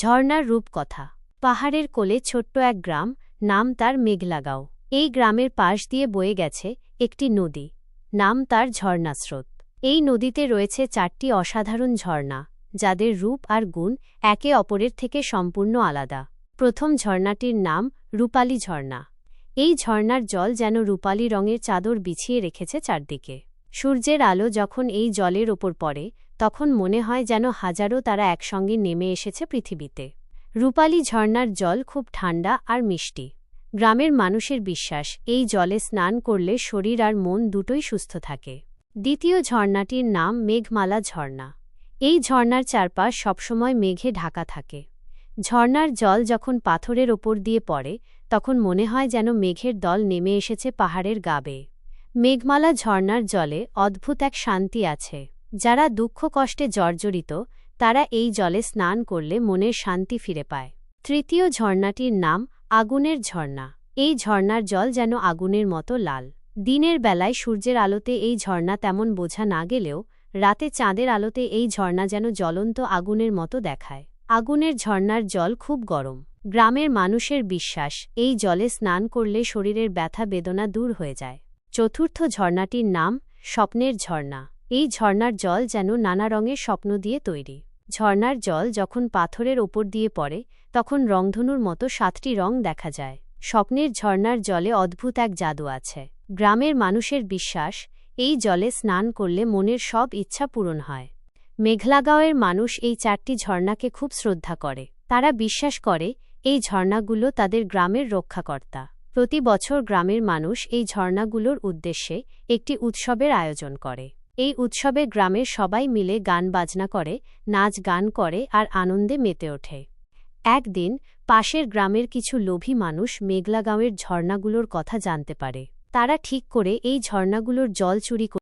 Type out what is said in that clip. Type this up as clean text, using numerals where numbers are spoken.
ঝর্ণার রূপকথা। পাহাড়ের কোলে ছোট্ট এক গ্রাম, নাম তার মেঘলাগাঁও। এই গ্রামের পাশ দিয়ে বয়ে গেছে একটি নদী, নাম তার ঝর্ণাস্রোত। এই নদীতে রয়েছে 4টি অসাধারণ ঝর্ণা, যাদের রূপ আর গুণ একে অপরের থেকে সম্পূর্ণ আলাদা। প্রথম ঝর্ণাটির নাম রূপালী ঝর্ণা। এই ঝর্ণার জল যেন রূপালী রঙের চাদর বিছিয়ে রেখেছে চারদিকে। সূর্যের আলো যখন এই জলের ওপর পড়ে, তখন মনে হয় যেন হাজারো তারা একসঙ্গে নেমে এসেছে পৃথিবীতে। রূপালী ঝর্ণার জল খুব ঠান্ডা আর মিষ্টি। গ্রামের মানুষের বিশ্বাস, এই জলে স্নান করলে শরীর আর মন দুটোই সুস্থ থাকে। দ্বিতীয় ঝর্ণাটির নাম মেঘমালা ঝর্ণা। এই ঝর্ণার চারপাশ সবসময় মেঘে ঢাকা থাকে। ঝর্ণার জল যখন পাথরের ওপর দিয়ে পড়ে, তখন মনে হয় যেন মেঘের দল নেমে এসেছে পাহাড়ের গা বেয়ে। মেঘমালা ঝর্ণার জলে অদ্ভুত এক শান্তি আছে। যারা দুঃখ কষ্টে জর্জরিত, তারা এই জলে স্নান করলে মনের শান্তি ফিরে পায়। তৃতীয় ঝর্ণাটির নাম আগুনের ঝর্ণা। এই ঝর্ণার জল যেন আগুনের মতো লাল। দিনের বেলায় সূর্যের আলোতে এই ঝর্ণা তেমন বোঝা না গেলেও, রাতে চাঁদের আলোতে এই ঝর্ণা যেন জ্বলন্ত আগুনের মতো দেখায়। আগুনের ঝর্ণার জল খুব গরম। গ্রামের মানুষের বিশ্বাস, এই জলে স্নান করলে শরীরের ব্যথা বেদনা দূর হয়ে যায়। চতুর্থ ঝর্ণাটির নাম স্বপ্নের ঝর্ণা। এই ঝর্ণার জল যেন নানা রঙের স্বপ্ন দিয়ে তৈরি। ঝর্ণার জল যখন পাথরের ওপর দিয়ে পড়ে, তখন রংধনুর মতো 7টি রং দেখা যায়। স্বপ্নের ঝর্ণার জলে অদ্ভুত এক জাদু আছে। গ্রামের মানুষের বিশ্বাস, এই জলে স্নান করলে মনের সব ইচ্ছা পূরণ হয়। মেঘলাগাঁওয়ের মানুষ এই 4টি ঝর্ণাকে খুব শ্রদ্ধা করে। তারা বিশ্বাস করে, এই ঝর্ণাগুলো তাদের গ্রামের রক্ষাকর্তা। প্রতি বছর গ্রামের মানুষ এই ঝর্ণাগুলোর উদ্দেশ্যে একটি উৎসবের আয়োজন করে। এই উৎসবে গ্রামের সবাই মিলে গান বাজনা করে, নাচ গান করে আর আনন্দে মেতে ওঠে। একদিন পাশের গ্রামের কিছু লোভী মানুষ মেঘলাগাঁওয়ের ঝর্ণাগুলোর কথা জানতে পারে। তারা ঠিক করে এই ঝর্ণাগুলোর জল চুরি